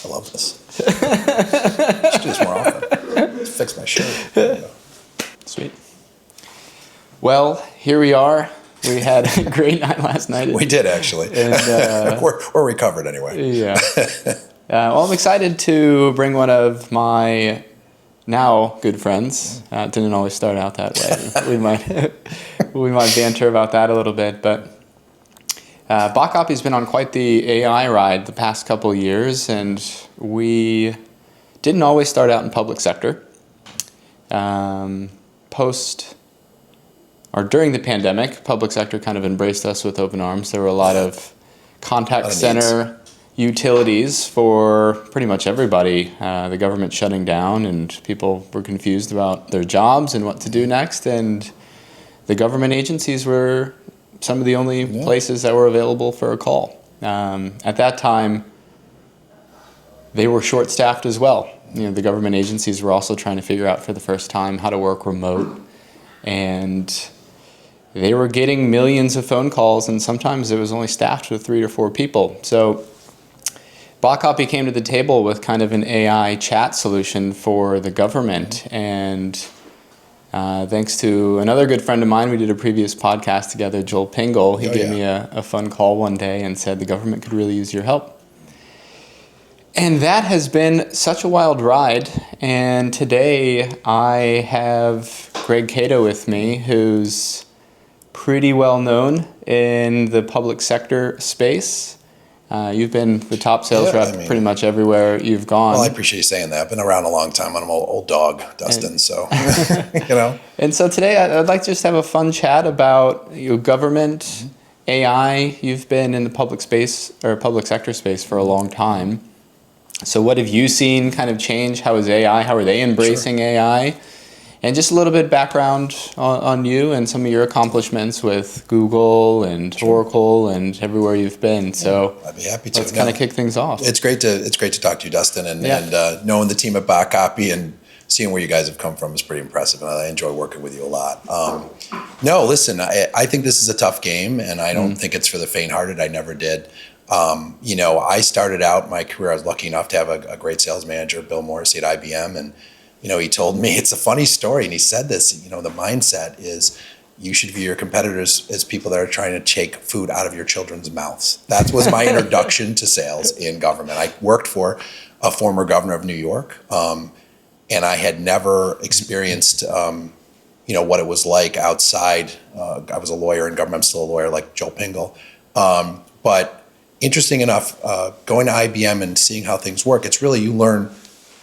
I love this. I should do this more often. Let's fix my shirt. Sweet. Well, here we are. We had a great night last night. We did, actually. And, we're recovered anyway. Yeah. Well, I'm excited to bring one of my now good friends. It didn't always start out that way. we might banter about that a little bit, but Botcopy's been on quite the AI ride the past couple of years, and we didn't always start out in public sector. During the pandemic, public sector kind of embraced us with open arms. There were a lot of contact center utilities for pretty much everybody. The government shutting down, and people were confused about their jobs and what to do next. And the government agencies were some of the only places that were available for a call. At that time, they were short-staffed as well. The government agencies were also trying to figure out for the first time how to work remote. And they were getting millions of phone calls, and sometimes it was only staffed with 3 or 4 people. So Botcopy came to the table with kind of an AI chat solution for the government. And thanks to another good friend of mine, we did a previous podcast together, Joel Pingle. He gave me a fun call one day and said the government could really use your help. And that has been such a wild ride. And today I have Greg Caito with me, who's pretty well known in the public sector space. You've been the top sales rep pretty much everywhere you've gone. Well, I appreciate you saying that. I've been around a long time. I'm an old dog, Dustin, so, And so today I'd like to just have a fun chat about government, AI. You've been in the public space or public sector space for a long time. So what have you seen kind of change? How is AI? How are they embracing AI? And just a little bit background on you and some of your accomplishments with Google and Oracle and everywhere you've been. So I'd be happy to. Let's kind of kick things off. It's great to talk to you, Dustin, and knowing the team at Botcopy and seeing where you guys have come from is pretty impressive, and I enjoy working with you a lot. No, listen, I think this is a tough game, and I don't think it's for the faint-hearted. I never did. I started out my career, I was lucky enough to have a great sales manager, Bill Morrissey at IBM, and he told me, it's a funny story, and he said this, the mindset is you should view your competitors as people that are trying to take food out of your children's mouths. That was my introduction to sales in government. I worked for a former governor of New York, and I had never experienced, what it was like outside. I was a lawyer in government, I'm still a lawyer like Joel Pingle. But interesting enough, going to IBM and seeing how things work, it's really, you learn,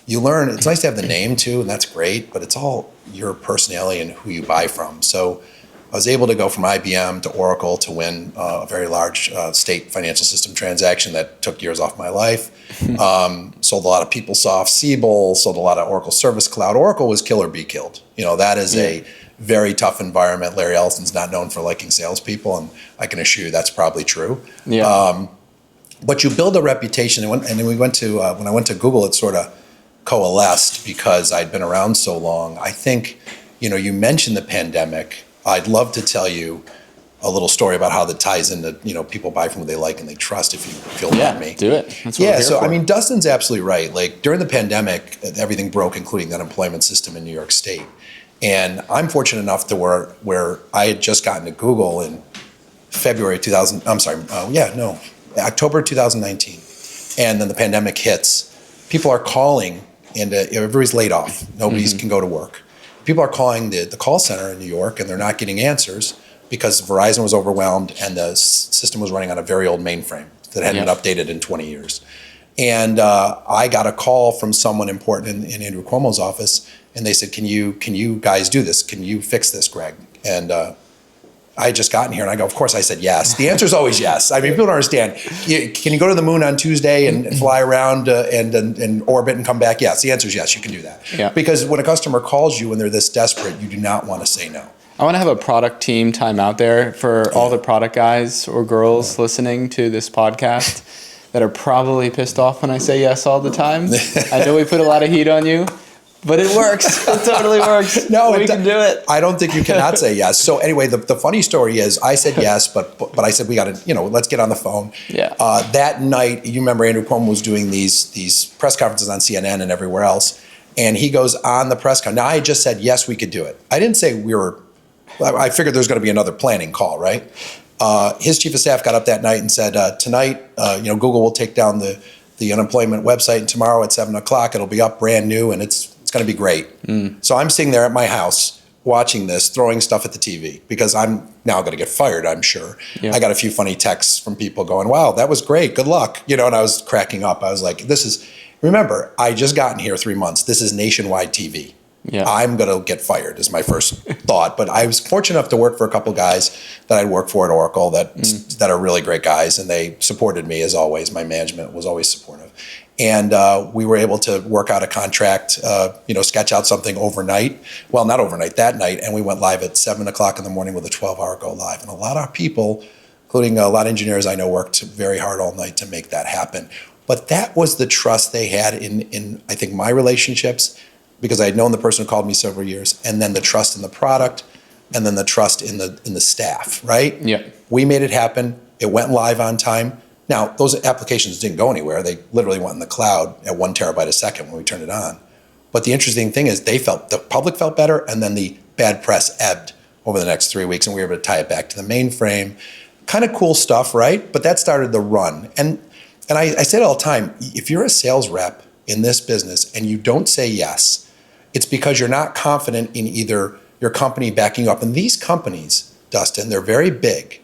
it's nice to have the name too, and that's great, but it's all your personality and who you buy from. So I was able to go from IBM to Oracle to win a very large state financial system transaction that took years off my life. Sold a lot of PeopleSoft, Siebel, sold a lot of Oracle Service Cloud. Oracle was kill or be killed. That is a very tough environment. Larry Ellison's not known for liking salespeople, and I can assure you that's probably true. Yeah. But you build a reputation, and then we went to when I went to Google, it sort of coalesced because I'd been around so long. I think, you mentioned the pandemic. I'd love to tell you a little story about how that ties into, people buy from what they like and they trust, if you'll let me. Do it. That's what we're here for. Dustin's absolutely right. Like during the pandemic, everything broke, including the unemployment system in New York State. And I'm fortunate enough to where I had just gotten to Google in October 2019. And then the pandemic hits. People are calling, and everybody's laid off. Nobody can go to work. People are calling the call center in New York, and they're not getting answers because Verizon was overwhelmed and the system was running on a very old mainframe that hadn't been updated in 20 years. And I got a call from someone important in Andrew Cuomo's office, and they said, can you guys do this? Can you fix this, Greg? And I had just gotten here, and I go, of course. I said yes. The answer is always yes. People don't understand. Can you go to the moon on Tuesday and fly around and orbit and come back? Yes. The answer is yes. You can do that. Yeah. Because when a customer calls you and they're this desperate, you do not want to say no. I want to have a product team time out there for all the product guys or girls listening to this podcast that are probably pissed off when I say yes all the time. I know we put a lot of heat on you. But it works. It totally works. No, we can do it. I don't think you cannot say yes. So anyway, the funny story is I said yes, but I said we got to, let's get on the phone. Yeah. That night, you remember Andrew Cuomo was doing these press conferences on CNN and everywhere else, and he goes on the press conference. Now I just said yes, we could do it. I didn't say I figured there's going to be another planning call, right? His chief of staff got up that night and said, tonight, Google will take down the unemployment website, and tomorrow at 7:00 it'll be up brand new, and it's going to be great. So I'm sitting there at my house watching this, throwing stuff at the TV because I'm now going to get fired, I'm sure. Yeah. I got a few funny texts from people going, wow, that was great. Good luck. And I was cracking up. I was like, remember, I just gotten here 3 months. This is nationwide TV. Yeah. I'm going to get fired is my first thought. But I was fortunate enough to work for a couple guys that I'd worked for at Oracle that are really great guys, and they supported me as always. My management was always supportive. And we were able to work out a contract, sketch out something overnight. Well, not overnight, that night. And we went live at 7:00 in the morning with a 12-hour go live. And a lot of people, including a lot of engineers I know, worked very hard all night to make that happen. But that was the trust they had in I think, my relationships, because I had known the person who called me several years, and then the trust in the product, and then the trust in the staff, right? Yeah. We made it happen. It went live on time. Now, those applications didn't go anywhere. They literally went in the cloud at 1 terabyte a second when we turned it on. But the interesting thing is the public felt better, and then the bad press ebbed over the next 3 weeks, and we were able to tie it back to the mainframe. Kind of cool stuff, right? But that started the run. And I say it all the time, if you're a sales rep in this business and you don't say yes, it's because you're not confident in either your company backing you up. And these companies, Dustin, they're very big.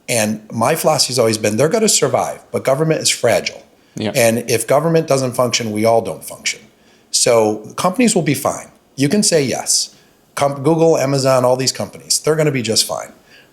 And my philosophy has always been they're going to survive, but government is fragile. Yeah. And if government doesn't function, we all don't function. So companies will be fine. You can say yes. Google, Amazon, all these companies, they're going to be just fine.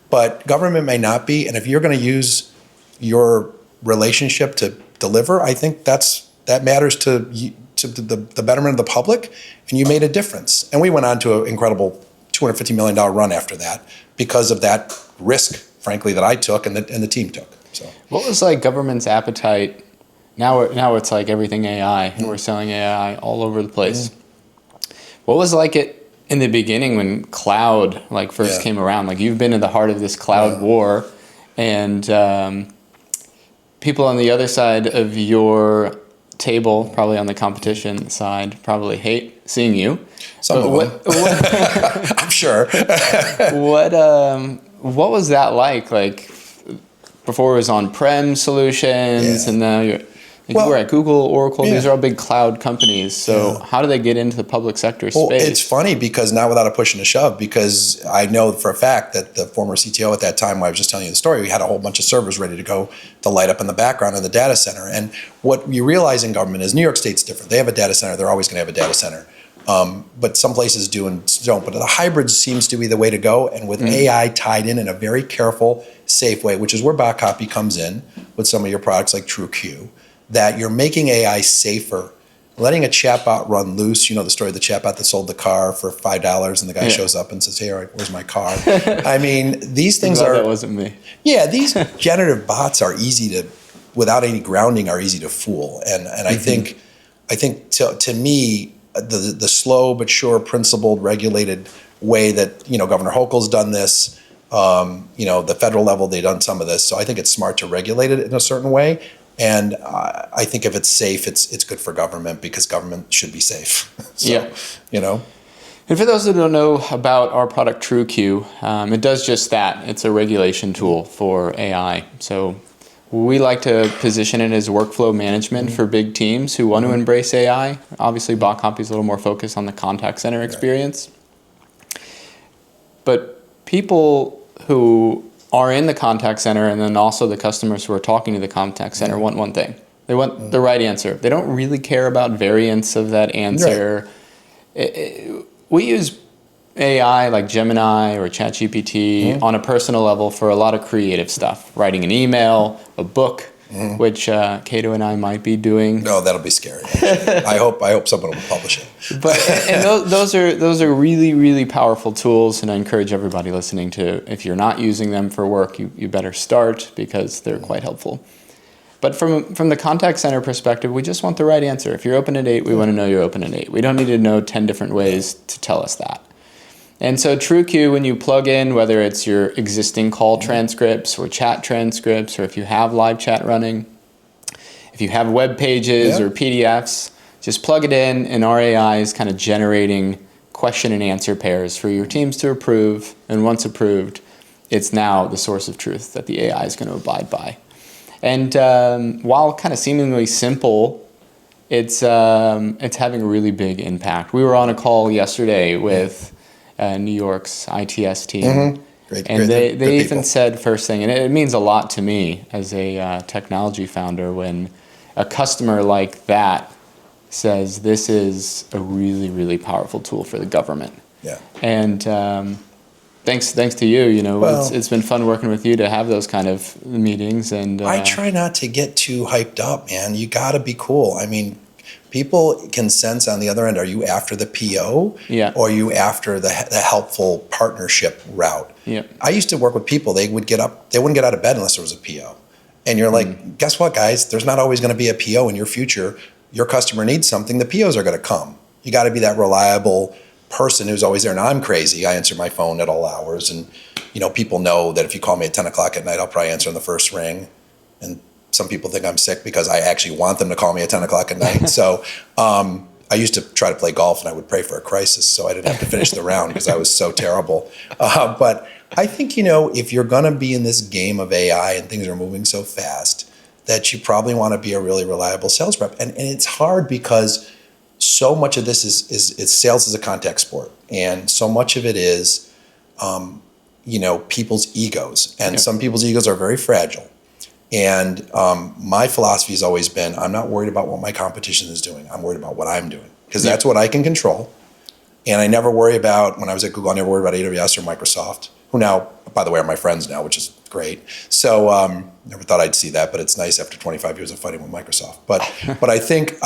But government may not be. And if you're going to use your relationship to deliver, I think that matters to the betterment of the public. And you made a difference. And we went on to an incredible $250 million run after that because of that risk, frankly, that I took and the team took. So, what was like government's appetite? Now it's like everything AI, and we're selling AI all over the place. What was like it in the beginning when cloud first came around? Like, you've been in the heart of this cloud war, and people on the other side of your table, probably on the competition side, probably hate seeing you. Some of them. I'm sure. What was that like? Like, before it was on-prem solutions, and now you were at Google, Oracle. These are all big cloud companies. So how do they get into the public sector space? Well, it's funny because now, without a push and a shove, because I know for a fact that the former CTO at that time, when I was just telling you the story, we had a whole bunch of servers ready to go to light up in the background in the data center. And what you realize in government is New York State's different. They have a data center. They're always going to have a data center. But some places do and don't. But the hybrid seems to be the way to go. And with AI tied in a very careful, safe way, which is where bot copy comes in with some of your products like TrueQ, that you're making AI safer, letting a chatbot run loose. You know the story of the chatbot that sold the car for $5 and the guy shows up and says, hey, where's my car? I mean, these things that wasn't me. Yeah, these generative bots are easy to, without any grounding, are easy to fool. And I think to me, the slow but sure, principled, regulated way that Governor Hochul's done this, the federal level they've done some of this. So I think it's smart to regulate it in a certain way. And I think if it's safe, it's good for government because government should be safe. So, And for those who don't know about our product TrueQ, it does just that. It's a regulation tool for AI. So we like to position it as workflow management for big teams who want to embrace AI. Obviously, bot copy is a little more focused on the contact center experience. But people who are in the contact center and then also the customers who are talking to the contact center want one thing. They want the right answer. They don't really care about variants of that answer. Right. We use AI like Gemini or ChatGPT on a personal level for a lot of creative stuff. Writing an email, a book, which Caito and I might be doing. No, that'll be scary. I hope someone will publish it. But those are really, really powerful tools, and I encourage everybody listening to, if you're not using them for work, you better start because they're quite helpful. But from the contact center perspective, we just want the right answer. If you're open at 8, we want to know you're open at 8. We don't need to know 10 different ways to tell us that. And so TrueQ, when you plug in, whether it's your existing call transcripts or chat transcripts, or if you have live chat running, if you have web pages or PDFs, just plug it in, and our AI is kind of generating question and answer pairs for your teams to approve. And once approved, it's now the source of truth that the AI is going to abide by. And while kind of seemingly simple, it's having a really big impact. We were on a call yesterday with New York's ITS team. Great, and great, they even people. said first thing, and it means a lot to me as a technology founder when a customer like that says this is a really, really powerful tool for the government. Yeah. And thanks to you, Well, it's been fun working with you to have those kind of meetings. And I try not to get too hyped up, man. You got to be cool. I mean, people can sense on the other end, are you after the PO or are you after the helpful partnership route? Yeah. I used to work with people, they wouldn't get out of bed unless there was a PO. And you're like, guess what, guys? There's not always going to be a PO in your future. Your customer needs something, the POs are going to come. You got to be that reliable person who's always there. Now, I'm crazy. I answer my phone at all hours. And, people know that if you call me at 10 o'clock at night, I'll probably answer on the first ring. And some people think I'm sick because I actually want them to call me at 10 o'clock at night. So I used to try to play golf, and I would pray for a crisis so I didn't have to finish the round because I was so terrible. But I think, if you're going to be in this game of AI and things are moving so fast, that you probably want to be a really reliable sales rep. And it's hard because so much of this is sales is a contact sport. And so much of it is, people's egos. And some people's egos are very fragile. And my philosophy has always been, I'm not worried about what my competition is doing. I'm worried about what I'm doing because that's what I can control. And I never worry about, when I was at Google, I never worried about AWS or Microsoft, who now, by the way, are my friends now, which is great. So never thought I'd see that, but it's nice after 25 years of fighting with Microsoft. But I think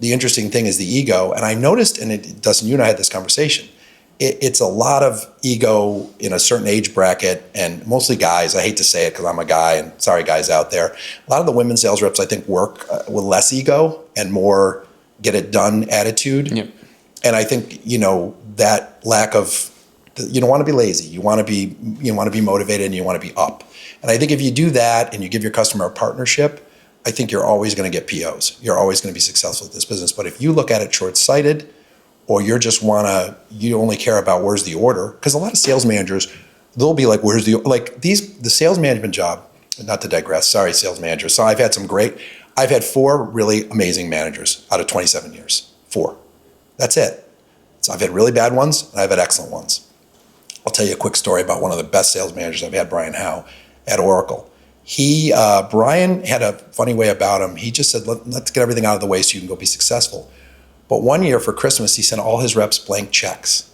the interesting thing is the ego. And I noticed, and Dustin, you and I had this conversation, it's a lot of ego in a certain age bracket, and mostly guys. I hate to say it because I'm a guy, and sorry guys out there. A lot of the women sales reps, I think, work with less ego and more get it done attitude. Yep. And I think, that lack of, you don't want to be lazy. You want to be motivated, and you want to be up. And I think if you do that and you give your customer a partnership, I think you're always going to get POs. You're always going to be successful at this business. But if you look at it short-sighted, or you only care about where's the order, because a lot of sales managers, they'll be like, the sales management job, not to digress, sorry, sales managers. So I've had 4 really amazing managers out of 27 years, 4. That's it. So I've had really bad ones, and I've had excellent ones. I'll tell you a quick story about one of the best sales managers I've had, Brian Howe, at Oracle. Brian had a funny way about him. He just said, let's get everything out of the way so you can go be successful. But one year for Christmas, he sent all his reps blank checks.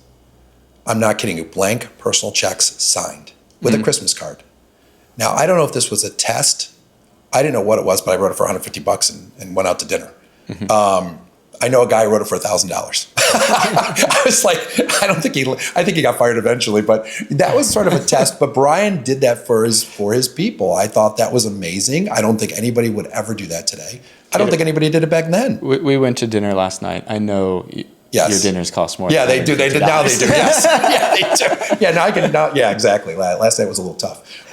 I'm not kidding you, blank personal checks signed with a Christmas card. Now, I don't know if this was a test. I didn't know what it was, but I wrote it for $150 and went out to dinner. I know a guy who wrote it for $1,000. I was like, I think he got fired eventually, but that was sort of a test. But Brian did that for his people. I thought that was amazing. I don't think anybody would ever do that today. I don't think anybody did it back then. We went to dinner last night. I know your dinners cost more. Yeah, they do. They did. Now they do. Yes. Yeah, they do. Yeah, now I can. Yeah, exactly. Last night was a little tough,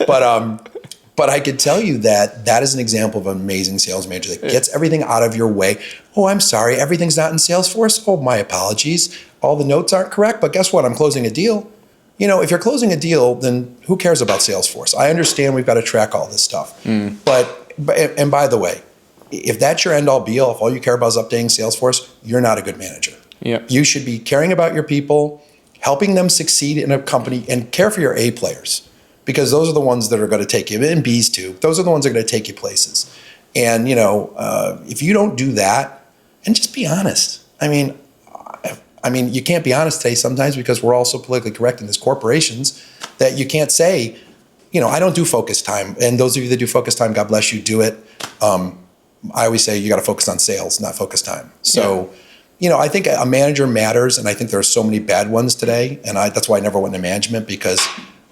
but I could tell you that is an example of an amazing sales manager that gets everything out of your way. Oh, I'm sorry, everything's not in Salesforce. Oh, my apologies. All the notes aren't correct, but guess what? I'm closing a deal. If you're closing a deal, then who cares about Salesforce? I understand we've got to track all this stuff, but by the way, if that's your end-all be-all, if all you care about is updating Salesforce, you're not a good manager. Yep. You should be caring about your people, helping them succeed in a company, and care for your A players, because those are the ones that are going to take you, and Bs too. Those are the ones that are going to take you places. And, if you don't do that, and just be honest. I mean, you can't be honest today sometimes because we're all so politically correct in these corporations that you can't say, I don't do focus time. And those of you that do focus time, God bless you, do it. I always say you got to focus on sales, not focus time. So, I think a manager matters, and I think there are so many bad ones today, and that's why I never went into management, because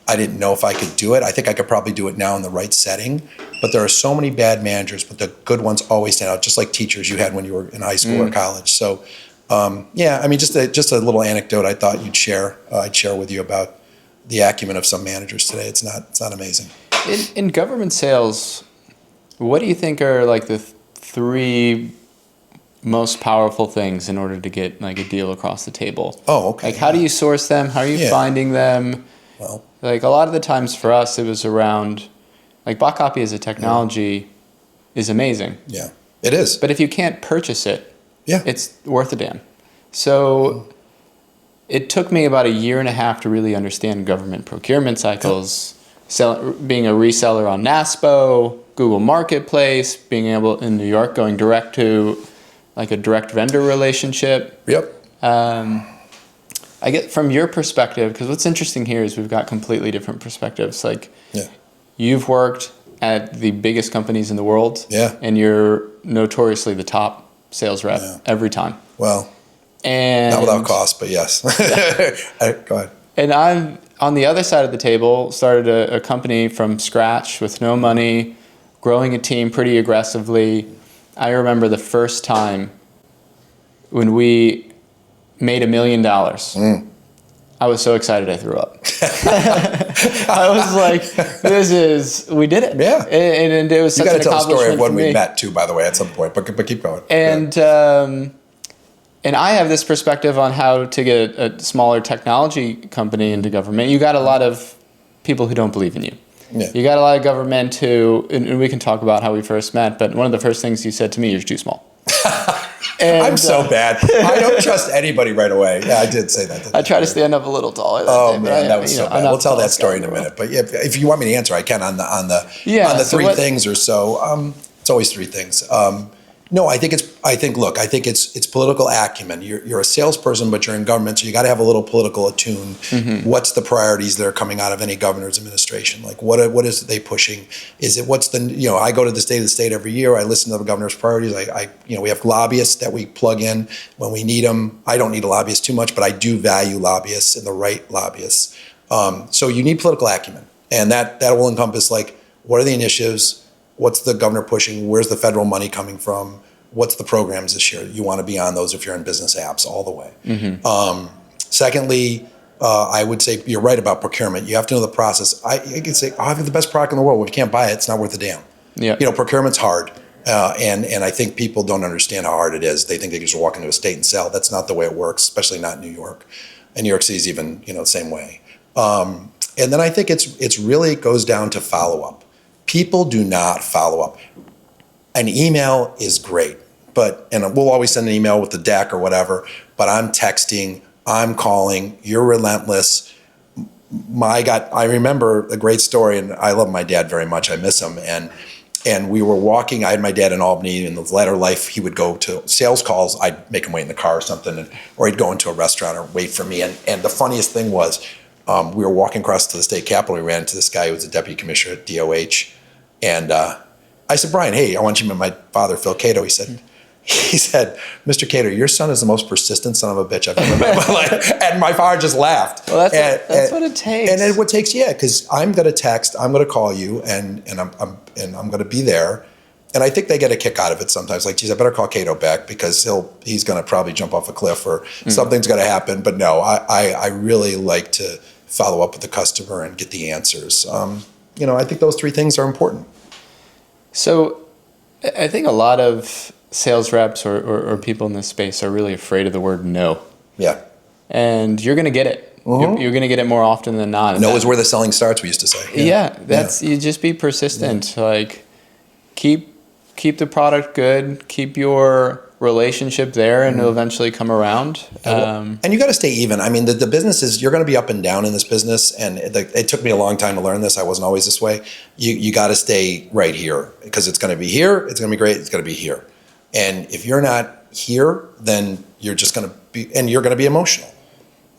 I didn't know if I could do it. I think I could probably do it now in the right setting. But there are so many bad managers, but the good ones always stand out, just like teachers you had when you were in high school or college. So, yeah, I mean, just a little anecdote I thought I'd share with you about the acumen of some managers today. It's not amazing. In government sales, what do you think are like the three most powerful things in order to get like a deal across the table? Oh, okay. Like, how do you source them? How are you finding them? Well, like a lot of the times for us, it was around, like bot copy as a technology is amazing. Yeah, it is. But if you can't purchase it, it's worth a damn. So it took me about 1.5 years to really understand government procurement cycles, being a reseller on NASPO, Google Marketplace, being able in New York, going direct to like a direct vendor relationship. Yep. I get from your perspective, because what's interesting here is we've got completely different perspectives. Like you've worked at the biggest companies in the world, and you're notoriously the top sales rep every time. Well, and not without cost, but yes. Go ahead. And I'm on the other side of the table, started a company from scratch with no money, growing a team pretty aggressively. I remember the first time when we made $1 million. I was so excited I threw up. I was like, we did it. Yeah. And it was such an accomplishment. You got to tell the story of when we met too, by the way, at some point, but keep going. And I have this perspective on how to get a smaller technology company into government. You got a lot of people who don't believe in you. Yeah. You got a lot of government who, and we can talk about how we first met, but one of the first things you said to me, you're too small. And, I'm so bad. I don't trust anybody right away. Yeah, I did say that. I try to stand up a little taller. That was so bad. We'll tell that story in a minute. But if you want me to answer, I can on the three things or so. It's always three things. No, I think it's political acumen. You're a salesperson, but you're in government, so you got to have a little political attune. Mm-hmm. What's the priorities that are coming out of any governor's administration? Like what is they pushing? Is it I go to the state of the state every year. I listen to the governor's priorities. We have lobbyists that we plug in when we need them. I don't need a lobbyist too much, but I do value lobbyists and the right lobbyists. So you need political acumen, and that will encompass like what are the initiatives. What's the governor pushing? Where's the federal money coming from? What's the programs this year? You want to be on those if you're in business apps all the way. Mm-hmm. Secondly, I would say you're right about procurement. You have to know the process. I can say, I have the best product in the world. Well, if you can't buy it, it's not worth a damn. Yeah. Procurement's hard. And I think people don't understand how hard it is. They think they can just walk into a state and sell. That's not the way it works, especially not in New York. And New York City's even, the same way. And then I think it's really goes down to follow-up. People do not follow up. An email is great, and we'll always send an email with the deck or whatever, but I'm texting, I'm calling, you're relentless. I remember a great story, and I love my dad very much. I miss him. And we were walking, I had my dad in Albany. In the latter life, he would go to sales calls. I'd make him wait in the car or something, or he'd go into a restaurant or wait for me. And the funniest thing was, we were walking across to the state capitol. We ran into this guy who was a deputy commissioner at DOH. And I said, Brian, hey, I want you to meet my father, Phil Caito. He said, Mr. Caito, your son is the most persistent son of a bitch I've ever met in my life. And my father just laughed. Well, that's what it takes. And then what it takes, because I'm going to text, I'm going to call you, and I'm going to be there. And I think they get a kick out of it sometimes. Like, geez, I better call Caito back because he's going to probably jump off a cliff or something's going to happen. But no, I really like to follow up with the customer and get the answers. I think those three things are important. So I think a lot of sales reps or people in this space are really afraid of the word no. Yeah. And you're going to get it. Mm-hmm. You're going to get it more often than not. No is where the selling starts, we used to say. You just be persistent. Yeah. Like keep the product good, keep your relationship there, and it'll eventually come around. And you got to stay even. I mean, the business is, you're going to be up and down in this business, and it took me a long time to learn this. I wasn't always this way. You got to stay right here, because it's going to be here, it's going to be great, it's going to be here. And if you're not here, then you're just going to be, and you're going to be emotional.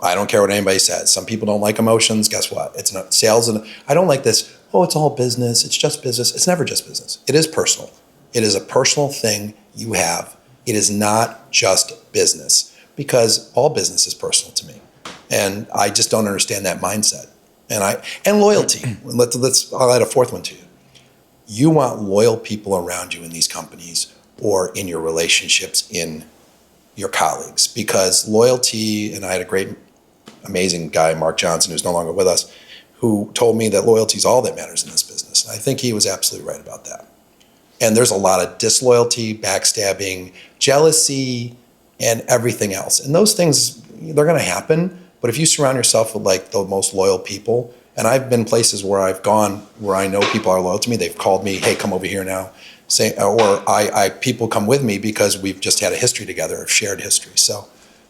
I don't care what anybody says. Some people don't like emotions. Guess what? It's not sales. And I don't like this, it's all business, it's just business. It's never just business. It is personal. It is a personal thing you have. It is not just business, because all business is personal to me. And I just don't understand that mindset. And loyalty. I'll add a fourth one to you. You want loyal people around you in these companies or in your relationships in your colleagues, because loyalty, and I had a great, amazing guy, Mark Johnson, who's no longer with us, who told me that loyalty is all that matters in this business. And I think he was absolutely right about that. And there's a lot of disloyalty, backstabbing, jealousy, and everything else. And those things, they're going to happen. But if you surround yourself with like the most loyal people, and I've been places where I've gone where I know people are loyal to me, they've called me, hey, come over here now. People come with me because we've just had a history together, a shared history. So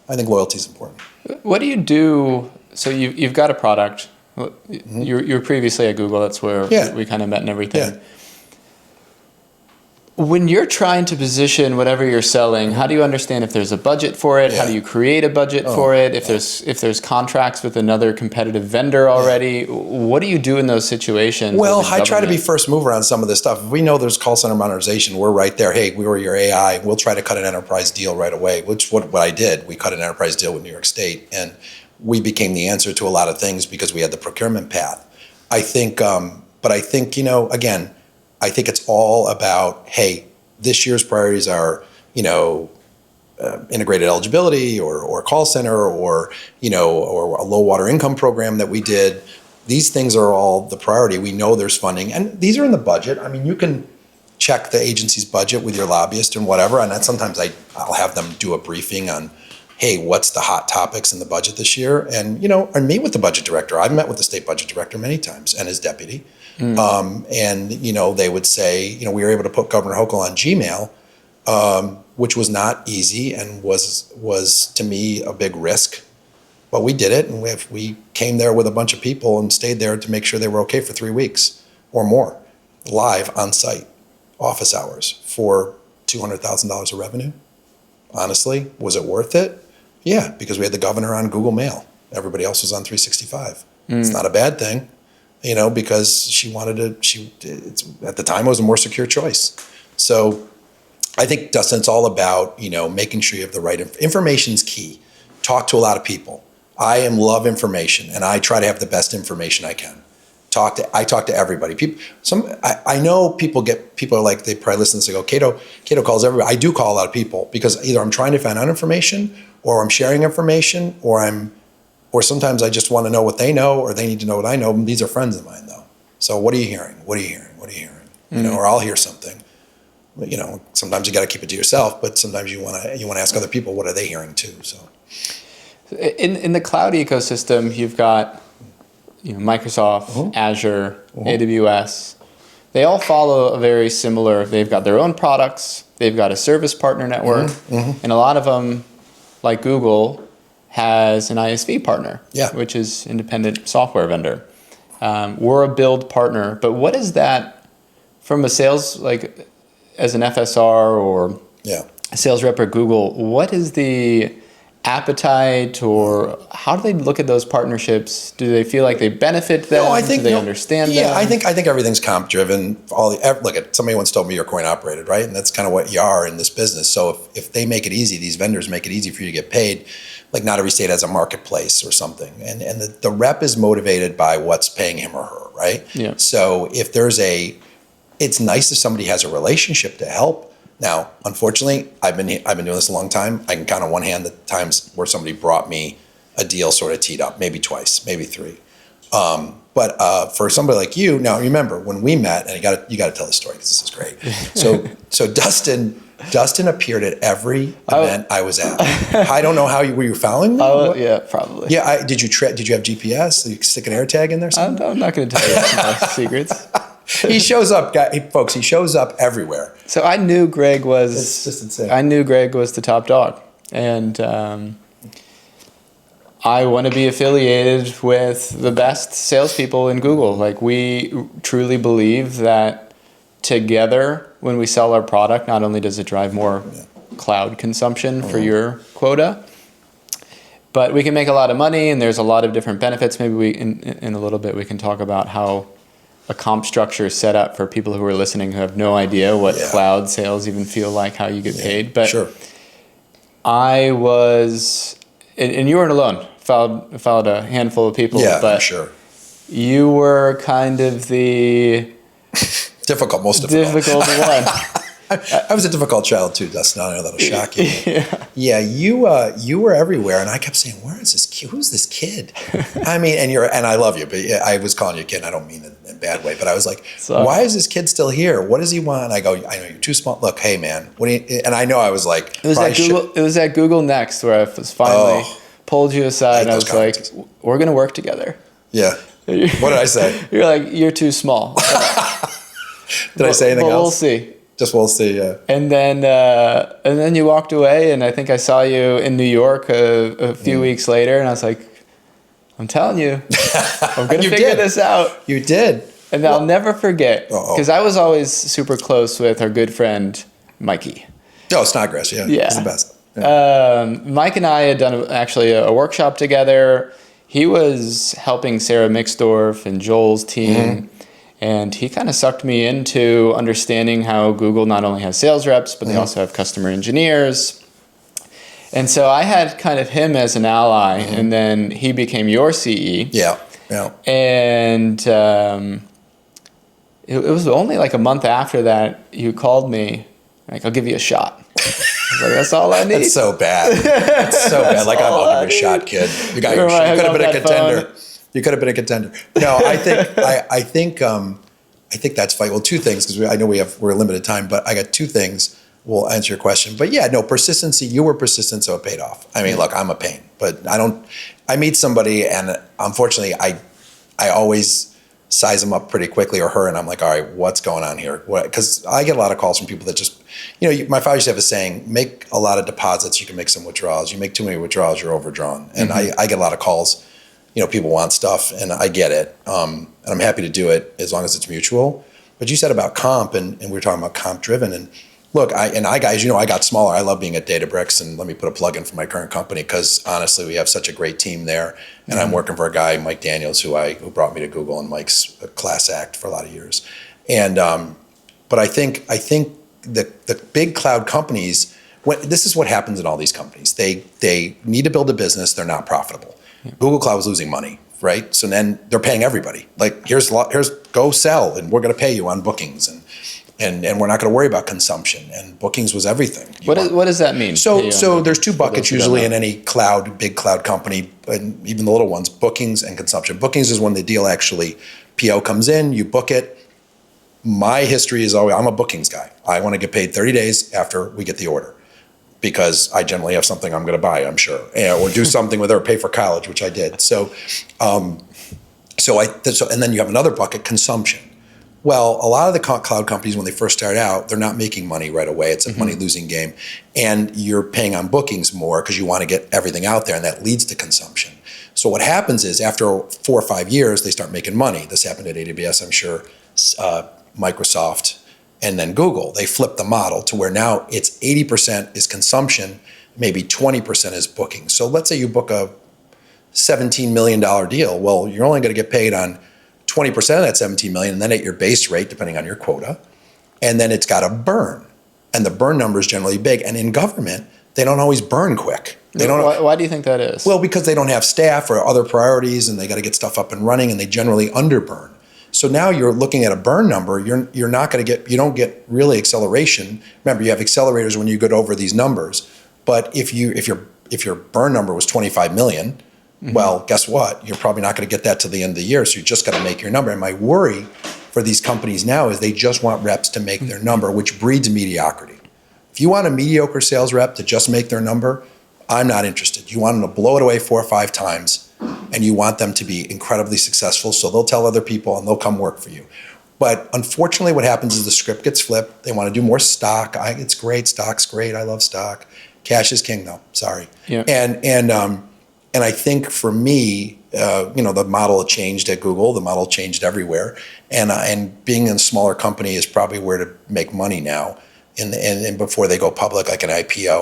I think loyalty is important. What do you do? So you've got a product. You were previously at Google. That's where we kind of met and everything. Yeah. When you're trying to position whatever you're selling, how do you understand if there's a budget for it? How do you create a budget for it? If there's contracts with another competitive vendor already, what do you do in those situations? Well, I try to be first mover on some of this stuff. If we know there's call center modernization, we're right there. Hey, we were your AI. We'll try to cut an enterprise deal right away, which what I did. We cut an enterprise deal with New York State, and we became the answer to a lot of things because we had the procurement path. I think, again, I think it's all about, hey, this year's priorities are, integrated eligibility or call center or a low water income program that we did. These things are all the priority. We know there's funding, and these are in the budget. I mean, you can check the agency's budget with your lobbyist and whatever, and then sometimes I'll have them do a briefing on, hey, what's the hot topics in the budget this year? And, and meet with the budget director. I've met with the state budget director many times and his deputy. They would say, we were able to put Governor Hochul on Gmail, which was not easy and was to me a big risk, but we did it. And we came there with a bunch of people and stayed there to make sure they were okay for 3 weeks or more, live on site, office hours for $200,000 of revenue. Honestly, was it worth it? Yeah, because we had the governor on Google Mail. Everybody else was on 365. It's not a bad thing. Because she wanted at the time it was a more secure choice. So I think, Dustin, it's all about, making sure you have the right information's key. Talk to a lot of people. I love information, and I try to have the best information I can. I talk to everybody. I know people are like, they probably listen to this and go, Caito calls everybody. I do call a lot of people because either I'm trying to find out information or I'm sharing information or sometimes I just want to know what they know or they need to know what I know. These are friends of mine though. So what are you hearing? What are you hearing? What are you hearing? Or I'll hear something. Sometimes you got to keep it to yourself, but sometimes you want to ask other people, what are they hearing too? So in the cloud ecosystem, you've got Microsoft, Azure, AWS. They all follow a very similar, they've got their own products, they've got a service partner network, and a lot of them, like Google, has an ISV partner, which is independent software vendor. We're a build partner, but what is that from a sales, like as an FSR or a sales rep at Google, what is the appetite or how do they look at those partnerships? Do they feel like they benefit them? No, do they understand them? Yeah, I think everything's comp driven. Somebody once told me you're coin operated, right? And that's kind of what you are in this business. So if they make it easy, these vendors make it easy for you to get paid. Like not every state has a marketplace or something. And the rep is motivated by what's paying him or her, right? Yeah. So if it's nice if somebody has a relationship to help. Now, unfortunately, I've been doing this a long time. I can count on one hand the times where somebody brought me a deal sort of teed up, maybe twice, maybe three. But for somebody like you, now remember when we met, and you got to tell the story because this is great. So Dustin appeared at every event I was at. I don't know how were you following me? Oh, yeah, probably. Yeah, did you have GPS? Did you stick an AirTag in there? I'm not going to tell you my secrets. He shows up, folks. He shows up everywhere. So I knew Greg was. It's just insane. I knew Greg was the top dog, and I want to be affiliated with the best salespeople in Google. Like we truly believe that together, when we sell our product, not only does it drive more cloud consumption for your quota, but we can make a lot of money, and there's a lot of different benefits. Maybe in a little bit we can talk about how a comp structure is set up for people who are listening who have no idea what cloud sales even feel like, how you get paid. But I was, and you weren't alone. Followed a handful of people. Yeah, but sure. you were kind of the most difficult. difficult one. I was a difficult child too, Dustin. I know that'll shock you. Yeah. Yeah, you were everywhere, and I kept saying, "Where is this kid? Who's this kid?" I mean, and I love you, but I was calling you a kid. And I don't mean it in a bad way, but I was like, "Why is this kid still here? What does he want?" I go, "I know you're too small. Look, hey man, what do you?" And I know I was like, It was at Google Next where I was finally pulled you aside, and I was like, "We're gonna work together." Yeah. What did I say? You're like, "You're too small." Did I say anything else? We'll see. Just we'll see. Yeah. And then you walked away, and I think I saw you in New York a few weeks later, and I was like, "I'm telling you, I'm gonna figure this out." You did. And I'll never forget, because I was always super close with our good friend Mikey. Oh, Snodgrass, yeah. He's the best. Yeah. Mike and I had done actually a workshop together. He was helping Sarah Mixdorf and Joel's team, and he kind of sucked me into understanding how Google not only has sales reps, but they also have customer engineers. And so I had kind of him as an ally, and then he became your CE. Yeah, yeah. And it was only like a month after that you called me, like, "I'll give you a shot." I was like, "That's all I need." That's so bad. That's so bad. Like, I'll give you a shot, kid. You got your shot. You could have been a contender. You could have been a contender. No, I think that's fine. Well, two things, because I know we're limited time, but I got two things. We'll answer your question. But yeah, no, persistency. You were persistent, so it paid off. I mean, look, I'm a pain, but I meet somebody, and unfortunately, I always size them up pretty quickly, or her, and I'm like, all right, what's going on here? Because I get a lot of calls from people that just, my father used to have a saying, make a lot of deposits, you can make some withdrawals. You make too many withdrawals, you're overdrawn. And I get a lot of calls, people want stuff, and I get it. And I'm happy to do it as long as it's mutual. But you said about comp, and we were talking about comp driven, and look, I got smaller. I love being at Databricks, and let me put a plug in for my current company, because honestly, we have such a great team there. And I'm working for a guy, Mike Daniels, who brought me to Google, and Mike's a class act for a lot of years. And but I think the big cloud companies, this is what happens in all these companies. They need to build a business. They're not profitable. Yeah. Google Cloud was losing money, right? So then they're paying everybody. Like, here's go sell, and we're going to pay you on bookings, and we're not going to worry about consumption. And bookings was everything. What does that mean? So there's two buckets usually in any big cloud company, and even the little ones: bookings and consumption. Bookings is when the deal actually, PO comes in, you book it. My history is always, I'm a bookings guy. I want to get paid 30 days after we get the order, because I generally have something I'm going to buy, I'm sure, or do something with her, pay for college, which I did. So and then you have another bucket, consumption. Well, a lot of the cloud companies, when they first start out, they're not making money right away. It's a money-losing game. And you're paying on bookings more because you want to get everything out there, and that leads to consumption. So what happens is, after 4 or 5 years, they start making money. This happened at AWS, I'm sure, Microsoft, and then Google. They flipped the model to where now it's 80% is consumption, maybe 20% is booking. So let's say you book a $17 million deal. Well, you're only going to get paid on 20% of that 17 million, and then at your base rate, depending on your quota, and then it's got to burn, and the burn number is generally big. And in government, they don't always burn quick. Why do you think that is? Well, because they don't have staff or other priorities, and they got to get stuff up and running, and they generally underburn. So now you're looking at a burn number. You're not going to get, you don't get really acceleration. Remember, you have accelerators when you get over these numbers. But if your burn number was 25 million. Well, guess what? You're probably not going to get that to the end of the year, so you just got to make your number. And my worry for these companies now is they just want reps to make their number, which breeds mediocrity. If you want a mediocre sales rep to just make their number, I'm not interested. You want them to blow it away 4 or 5 times, and you want them to be incredibly successful, so they'll tell other people and they'll come work for you. But unfortunately, what happens is the script gets flipped. They want to do more stock. It's great. Stock's great. I love stock. Cash is king, though. Sorry. Yeah. And I think for me, the model changed at Google. The model changed everywhere. And being in a smaller company is probably where to make money now. And before they go public, like an IPO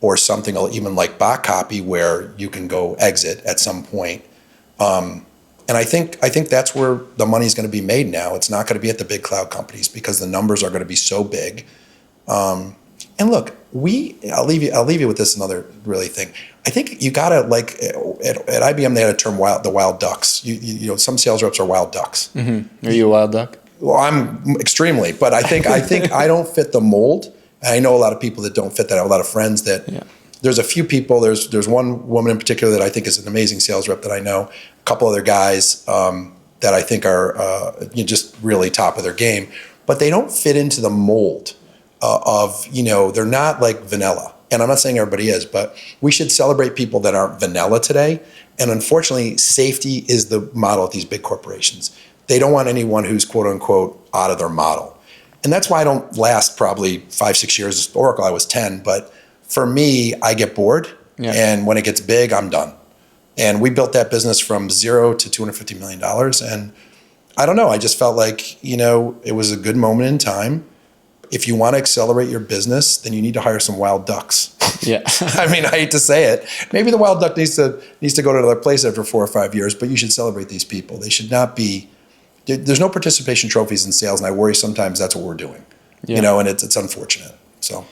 or something even like bot copy, where you can go exit at some point. And I think that's where the money's going to be made now. It's not going to be at the big cloud companies, because the numbers are going to be so big. And look, I'll leave you with this another really thing. I think you gotta like at IBM they had a term the wild ducks. You know, some sales reps are wild ducks. Mm-hmm. Are you a wild duck? Well, I'm extremely, but I think I don't fit the mold. I know a lot of people that don't fit that. I have a lot of friends that. Yeah. There's a few people. There's one woman in particular that I think is an amazing sales rep that I know. A couple other guys that I think are just really top of their game, but they don't fit into the mold of they're not like vanilla. And I'm not saying everybody is, but we should celebrate people that aren't vanilla today. And unfortunately, safety is the model at these big corporations. They don't want anyone who's quote unquote out of their model. And that's why I don't last probably 5-6 years at Oracle. I was 10, but for me, I get bored. Yeah. And when it gets big, I'm done. And we built that business from $0 to $250 million. And I don't know, I just felt like, it was a good moment in time. If you want to accelerate your business, then you need to hire some wild ducks. Yeah. I mean, I hate to say it. Maybe the wild duck needs to go to another place after 4 or 5 years, but you should celebrate these people. They should not be, there's no participation trophies in sales, and I worry sometimes that's what we're doing. Yeah. And it's unfortunate. So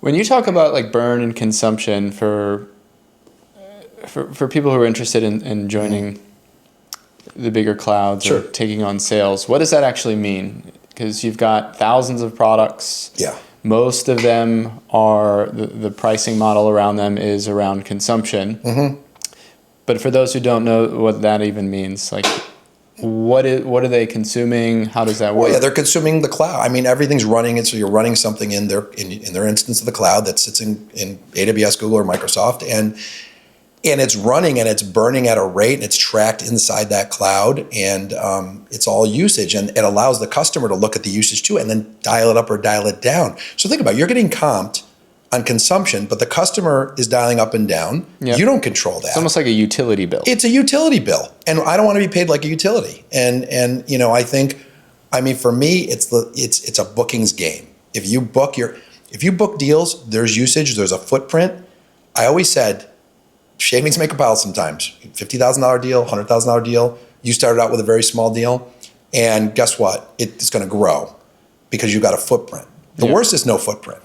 when you talk about like burn and consumption for people who are interested in joining the bigger clouds or taking on sales, what does that actually mean? Because you've got thousands of products. Yeah. Most of them are, the pricing model around them is around consumption. Mm-hmm. But for those who don't know what that even means, like what are they consuming? How does that work? Well, yeah, they're consuming the cloud. I mean, everything's running, and so you're running something in their instance of the cloud that sits in AWS, Google, or Microsoft, and it's running and it's burning at a rate, and it's tracked inside that cloud, and it's all usage, and it allows the customer to look at the usage too and then dial it up or dial it down. So think about it. You're getting comped on consumption, but the customer is dialing up and down. Yep. You don't control that. It's almost like a utility bill. It's a utility bill, and I don't want to be paid like a utility. And I think, for me, it's a bookings game. If you book deals, there's usage, there's a footprint. I always said, shavings make a pile sometimes. $50,000 deal, $100,000 deal. You started out with a very small deal, and guess what? It's going to grow because you got a footprint. The worst is no footprint.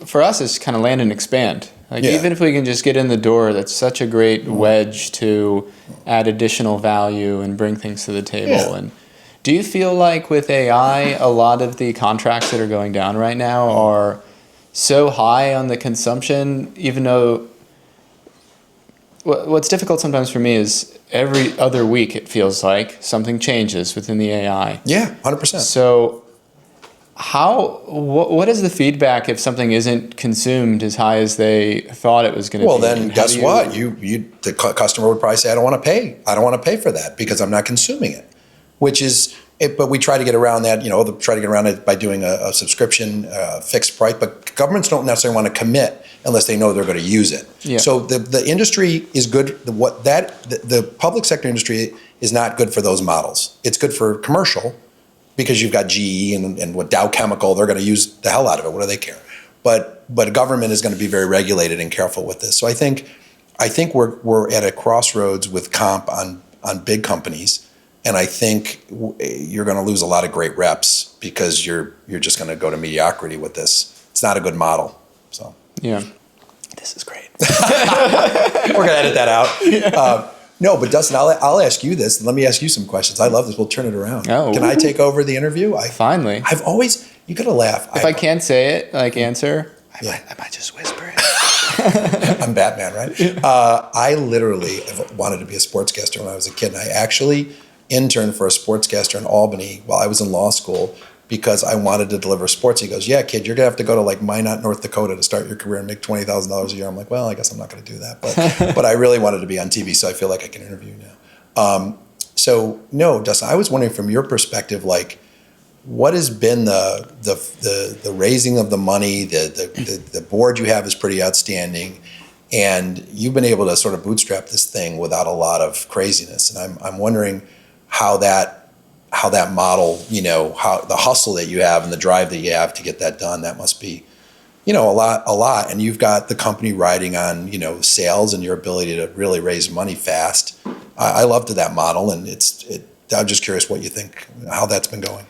For us, it's kind of land and expand. Even if we can just get in the door, that's such a great wedge to add additional value and bring things to the table. Yeah. And do you feel like with AI, a lot of the contracts that are going down right now are so high on the consumption, even though what's difficult sometimes for me is every other week it feels like something changes within the AI. Yeah, 100%. So what is the feedback if something isn't consumed as high as they thought it was going to be? Well, then guess what? The customer would probably say, I don't want to pay for that because I'm not consuming it, which is it. But we try to get around that, try to get around it by doing a subscription fixed price. But governments don't necessarily want to commit unless they know they're going to use it. Yeah. So the industry is good. The public sector industry is not good for those models. It's good for commercial, because you've got GE and what Dow Chemical, they're going to use the hell out of it. What do they care? But government is going to be very regulated and careful with this. So I think we're at a crossroads with comp on big companies, and I think you're going to lose a lot of great reps because you're just going to go to mediocrity with this. It's not a good model. So yeah, this is great. We're going to edit that out. Yeah. No, but Dustin, I'll ask you this. Let me ask you some questions. I love this. We'll turn it around. Oh, can I take over the interview? Finally. I've always, you got to laugh. If I can't say it, answer. I might just whisper it. I'm Batman, right? I literally wanted to be a sportscaster when I was a kid. And I actually interned for a sportscaster in Albany while I was in law school because I wanted to deliver sports. He goes, yeah, kid, you're going to have to go to like Minot, North Dakota to start your career and make $20,000 a year. I'm like, well, I guess I'm not going to do that. But I really wanted to be on TV, so I feel like I can interview now. So no, Dustin, I was wondering from your perspective, like, what has been the raising of the money? The board you have is pretty outstanding, and you've been able to sort of bootstrap this thing without a lot of craziness. And I'm wondering how that model, how the hustle that you have and the drive that you have to get that done, that must be, a lot. And you've got the company riding on, sales and your ability to really raise money fast. I loved that model, and I'm just curious what you think, how that's been going.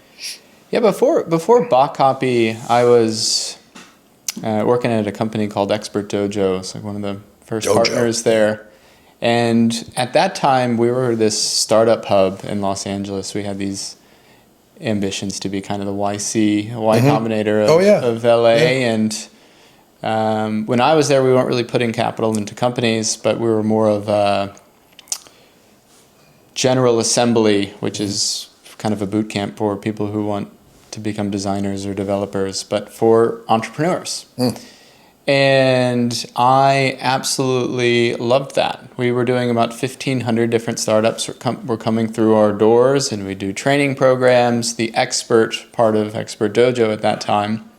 Yeah, before Bot Copy, I was working at a company called Expert Dojo. It's like one of the first Dojo. partners there. And at that time, we were this startup hub in Los Angeles. We had these ambitions to be kind of the YC, Y Combinator of LA. Yeah. And when I was there, we weren't really putting capital into companies, but we were more of a general assembly, which is kind of a boot camp for people who want to become designers or developers, but for entrepreneurs. And I absolutely loved that. We were doing about 1,500 different startups were coming through our doors, and we do training programs. The expert part of Expert Dojo at that time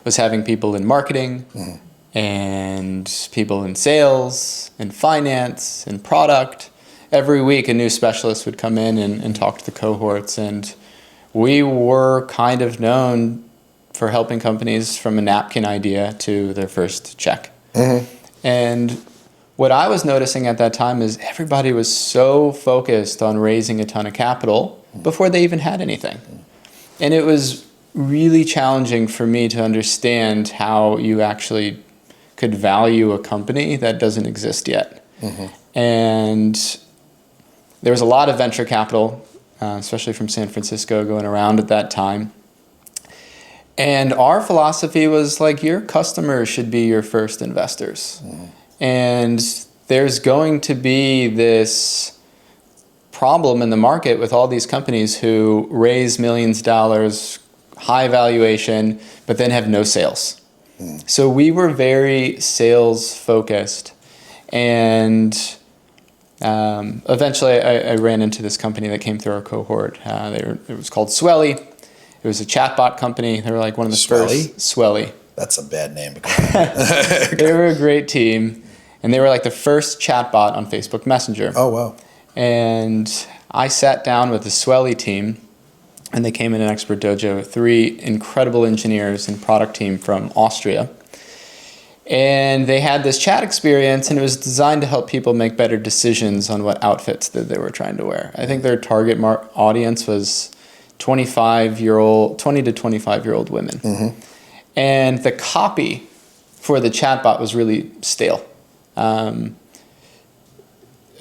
was having people in marketing and people in sales and finance and product. Every week a new specialist would come in and talk to the cohorts, and we were kind of known for helping companies from a napkin idea to their first check. And what I was noticing at that time is everybody was so focused on raising a ton of capital before they even had anything. And it was really challenging for me to understand how you actually could value a company that doesn't exist yet. And there was a lot of venture capital, especially from San Francisco, going around at that time. And our philosophy was like, your customers should be your first investors. And there's going to be this problem in the market with all these companies who raise millions of dollars, high valuation, but then have no sales. So we were very sales focused. And eventually I ran into this company that came through our cohort. It was called Swelly. It was a chatbot company. They were like one of the first. Swelly. That's a bad name. They were a great team, and they were like the first chatbot on Facebook Messenger. Oh, wow. And I sat down with the Swelly team, and they came in an Expert Dojo with 3 incredible engineers and product team from Austria. And they had this chat experience, and it was designed to help people make better decisions on what outfits that they were trying to wear. I think their target audience was 20 to 25-year-old women. And the copy for the chatbot was really stale. I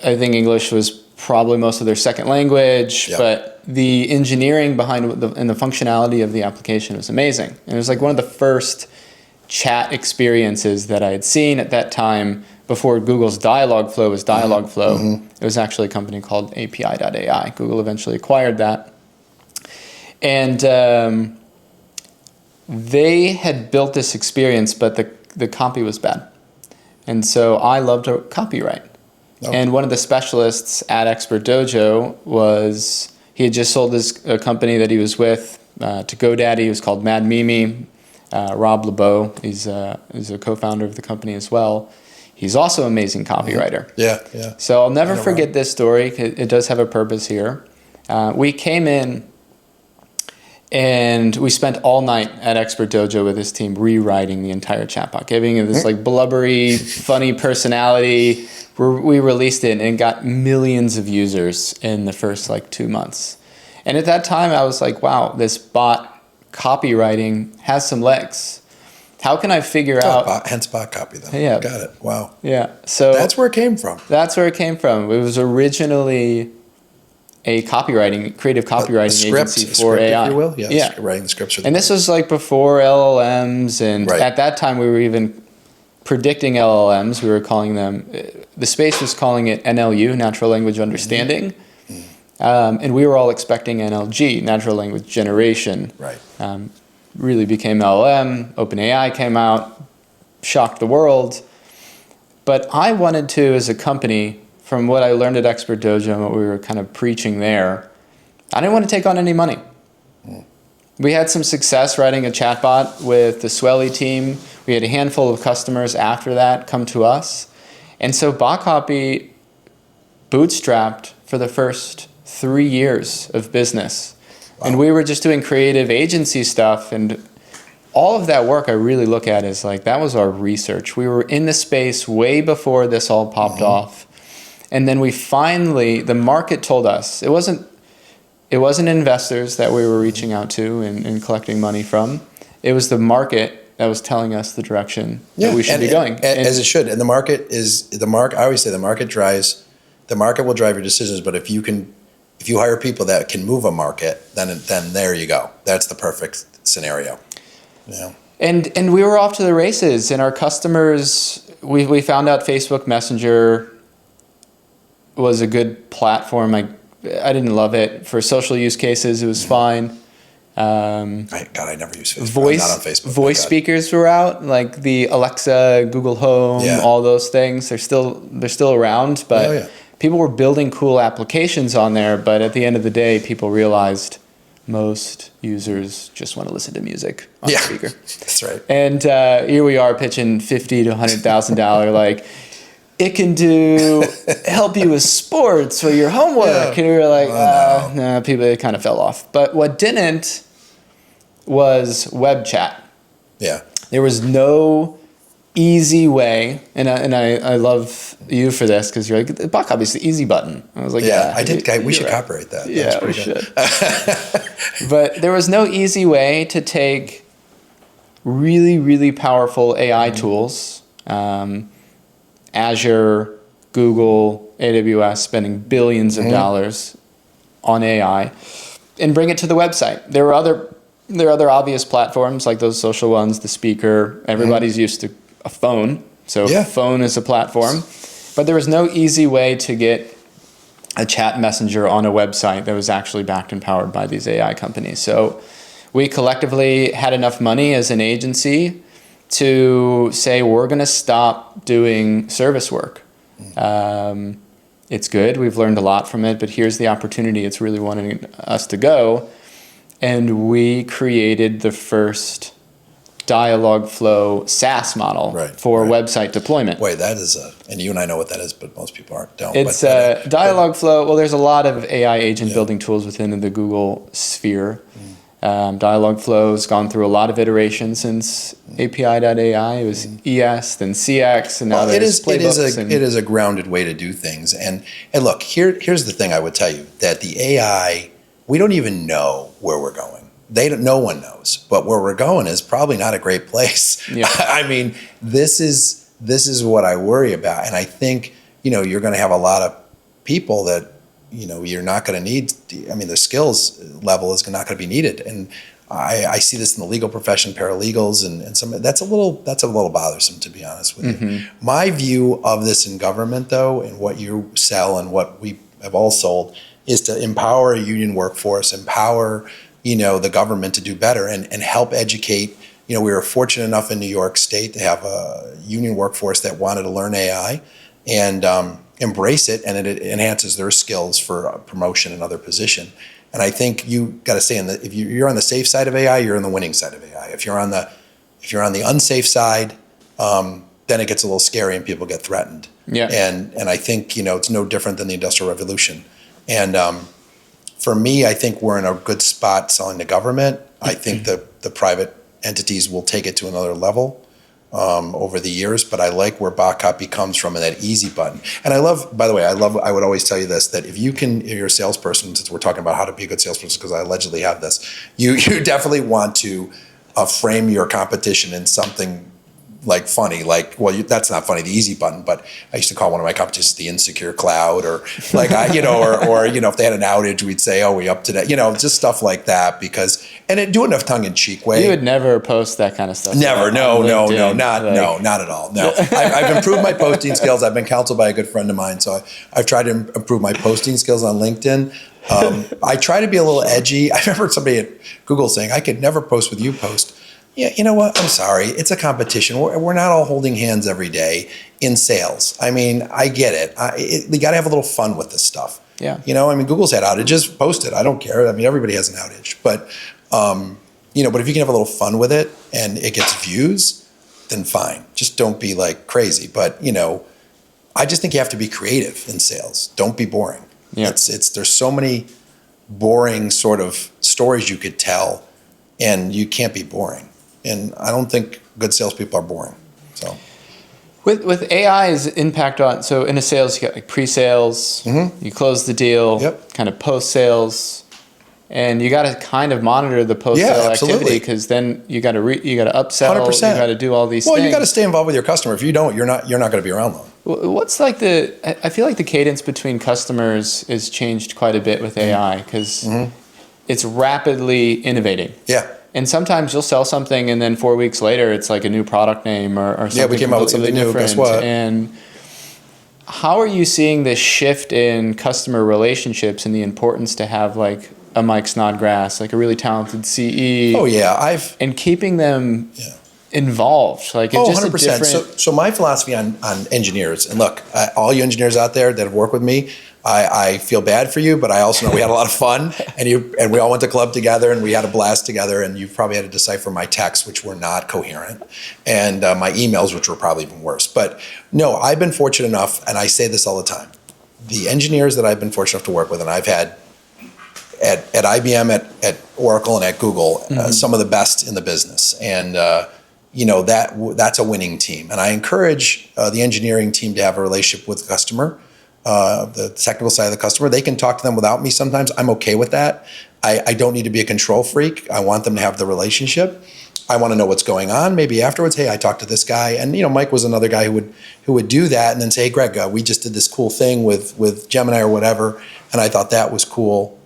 think English was probably most of their second language, but the engineering behind and the functionality of the application was amazing. And it was like one of the first chat experiences that I had seen at that time before Google's Dialogflow was Dialogflow. It was actually a company called API.ai. Google eventually acquired that. And they had built this experience, but the copy was bad. And so I loved to copyright. And one of the specialists at Expert Dojo he had just sold a company that he was with to GoDaddy. It was called Mad Mimi. Rob LeBeau, he's a co-founder of the company as well. He's also an amazing copywriter. So I'll never forget this story. It does have a purpose here. We came in, and we spent all night at Expert Dojo with this team rewriting the entire chatbot, giving it this like blubbery, funny personality. We released it and got millions of users in the first 2 months. And at that time, I was like, wow, this bot copywriting has some legs. How can I figure out... Hence bot copy, then. Yeah. Got it. Wow. Yeah. So that's where it came from. That's where it came from. It was originally a creative copywriting agency for AI. If you will. Yeah. Writing the scripts. And this was before LLMs, and at that time we were even predicting LLMs. We were calling them, the space was calling it NLU, natural language understanding. And we were all expecting NLG, natural language generation. Really became LLM. OpenAI came out, shocked the world. But I wanted to, as a company, from what I learned at Expert Dojo and what we were kind of preaching there, I didn't want to take on any money. We had some success writing a chatbot with the Swelly team. We had a handful of customers after that come to us. And so BotCopy bootstrapped for the first 3 years of business. And we were just doing creative agency stuff, and all of that work I really look at as that was our research. We were in the space way before this all popped off. And then the market told us, it wasn't investors that we were reaching out to and collecting money from. It was the market that was telling us the direction that we should be going. As it should. And the market I always say the market will drive your decisions, but if you hire people that can move a market, then there you go. That's the perfect scenario. Yeah. And we were off to the races, and our customers, we found out Facebook Messenger was a good platform. I didn't love it. For social use cases, it was fine. I never use Facebook. I'm not on Facebook. Voice speakers were out, like the Alexa, Google Home, all those things. They're still around, but people were building cool applications on there. But at the end of the day, people realized most users just want to listen to music on the speaker. That's right. And here we are pitching $50,000 to $100,000, like, it can help you with sports or your homework. And we were like, no, people, it kind of fell off. But what didn't was web chat. Yeah. There was no easy way, and I love you for this, because you're like, the bot copy is the easy button. I was like, we should copyright that. Yeah, we should. But there was no easy way to take really, really powerful AI tools, Azure, Google, AWS, spending billions of dollars on AI, and bring it to the website. There are other obvious platforms, like those social ones, the speaker. Everybody's used to a phone, so phone is a platform. But there was no easy way to get a chat messenger on a website that was actually backed and powered by these AI companies. So we collectively had enough money as an agency to say, we're going to stop doing service work. It's good. We've learned a lot from it, but here's the opportunity it's really wanting us to go. And we created the first Dialogflow SaaS model for website deployment. Wait, that is and you and I know what that is, but most people don't. It's Dialogflow. Well, there's a lot of AI agent building tools within the Google sphere. Dialogflow's gone through a lot of iterations since API.ai. It was ES, then CX, and now there's playbooks. It is a grounded way to do things. And look, here's the thing I would tell you, that the AI, we don't even know where we're going. No one knows, but where we're going is probably not a great place. Yeah. I mean, this is what I worry about. And I think, you're going to have a lot of people that, you're not going to need. I mean, the skills level is not going to be needed. And I see this in the legal profession, paralegals, and some. That's a little bothersome, to be honest with you. My view of this in government, though, and what you sell and what we have all sold, is to empower a union workforce, empower the government to do better, and help educate. We were fortunate enough in New York State to have a union workforce that wanted to learn AI and embrace it, and it enhances their skills for promotion and other position. And I think you got to say, if you're on the safe side of AI, you're on the winning side of AI. If you're on the unsafe side, then it gets a little scary and people get threatened. Yeah. And I think it's no different than the Industrial Revolution. And for me, I think we're in a good spot selling to government. I think the private entities will take it to another level over the years, but I like where bot copy comes from and that easy button. And I would always tell you this, that if you're a salesperson, since we're talking about how to be a good salesperson, because I allegedly have this, you definitely want to frame your competition in something like funny, that's not funny, the easy button, but I used to call one of my competitions the insecure cloud, or like or if they had an outage, we'd say, oh, we up to that, just stuff like that, and do it in a tongue-in-cheek way. You would never post that kind of stuff. Never, no, not at all. No, I've improved my posting skills. I've been counseled by a good friend of mine, so I've tried to improve my posting skills on LinkedIn. I try to be a little edgy. I remember somebody at Google saying, I could never post with you post. Yeah, you know what? I'm sorry. It's a competition. We're not all holding hands every day in sales. I mean, I get it. You got to have a little fun with this stuff. Yeah. Google's had outages. Post it. I don't care. I mean, everybody has an outage. But, but if you can have a little fun with it and it gets views, then fine. Just don't be like crazy. But, I just think you have to be creative in sales. Don't be boring. Yeah. There's so many boring sort of stories you could tell, and you can't be boring. And I don't think good salespeople are boring. So, with AI's impact on, so in a sales, you got like pre-sales, you close the deal, kind of post-sales. And you got to kind of monitor the post-sale activity, because then you got to upsell, 100%. you got to do all these Well, things. you got to stay involved with your customer. If you don't, you're not going to be around long. What's like I feel like the cadence between customers is changed quite a bit with AI, because it's rapidly innovating. Yeah. And sometimes you'll sell something and then 4 weeks later it's like a new product name or something. Yeah, we came out with something new. Guess what? And how are you seeing this shift in customer relationships and the importance to have like a Mike Snodgrass, like a really talented CE? Oh yeah, and keeping them involved, like it's just 100%. a different. So my philosophy on engineers, and look, all you engineers out there that have worked with me, I feel bad for you, but I also know we had a lot of fun, and we all went to club together, and we had a blast together, and you probably had to decipher my texts, which were not coherent, and my emails, which were probably even worse. But no, I've been fortunate enough, and I say this all the time, the engineers that I've been fortunate enough to work with, and I've had at IBM, at Oracle, and at Google, some of the best in the business, and that's a winning team. And I encourage the engineering team to have a relationship with the customer, the technical side of the customer. They can talk to them without me sometimes. I'm okay with that. I don't need to be a control freak. I want them to have the relationship. I want to know what's going on. Maybe afterwards, hey, I talked to this guy. And Mike was another guy who would do that and then say, hey, Greg, we just did this cool thing with Gemini or whatever, and I thought that was cool.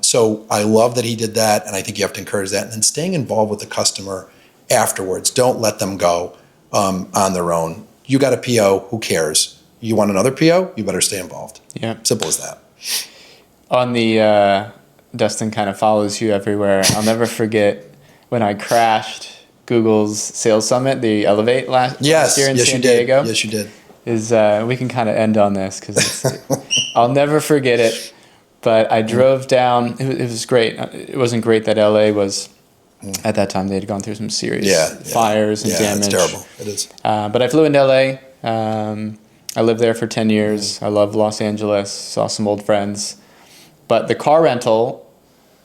So I love that he did that, and I think you have to encourage that. And then staying involved with the customer afterwards. Don't let them go on their own. You got a PO, who cares? You want another PO? You better stay involved. Yeah. Simple as that. On the Dustin kind of follows you everywhere. I'll never forget when I crashed Google's sales summit, the Elevate last year in San Diego. Yes, you did. We can kind of end on this because I'll never forget it. But I drove down. It was great. It wasn't great that LA was. At that time, they had gone through some serious fires and damage. Yeah, it's terrible. It is. But I flew into LA. I lived there for 10 years. I love Los Angeles. Saw some old friends. But the car rental,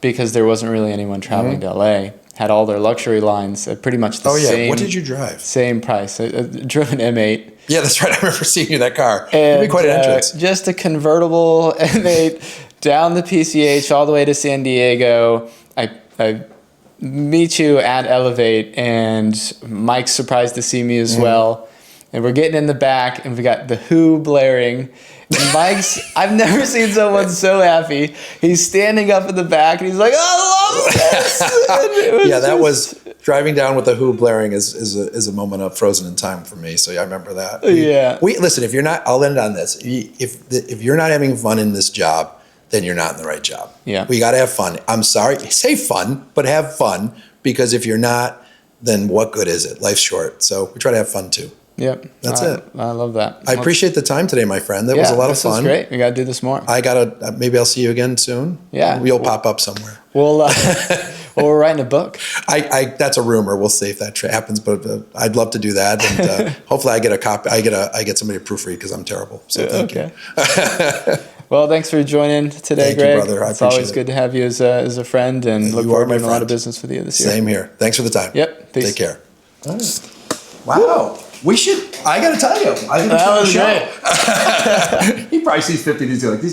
because there wasn't really anyone traveling to LA, had all their luxury lines at pretty much the same. What did you drive? Same price. I drove an M8. Yeah, that's right. I remember seeing you in that car. And, It'd be quite an entrance. Just a convertible M8 down the PCH all the way to San Diego. I meet you at Elevate, and Mike's surprised to see me as well. And we're getting in the back, and we got the Who blaring. And Mike's, I've never seen someone so happy. He's standing up in the back, and he's like, I love this. That was driving down with the Who blaring is a moment of frozen in time for me. So I remember that. Listen, if you're not, I'll end on this. If you're not having fun in this job, then you're not in the right job. Yeah. We got to have fun. I'm sorry, say fun, but have fun, because if you're not, then what good is it? Life's short. So we try to have fun too. Yep. That's it. I love that. I appreciate the time today, my friend. That was a lot of fun. This was great. We got to do this more. Maybe I'll see you again soon. Yeah. You'll pop up somewhere. Well, we're writing a book. That's a rumor. We'll see if that happens, but I'd love to do that. And hopefully I get a copy. I get somebody to proofread, because I'm terrible. So thank you. Well, thanks for joining today, Greg. Thank you, brother. It's always good to have you as a friend, and look forward to doing a lot of business with you this year. Same here. Thanks for the time. Yep. Peace. Take care. All right. Wow. We should. I got to tell you. I think that was great. He probably sees 50 of these. Like, these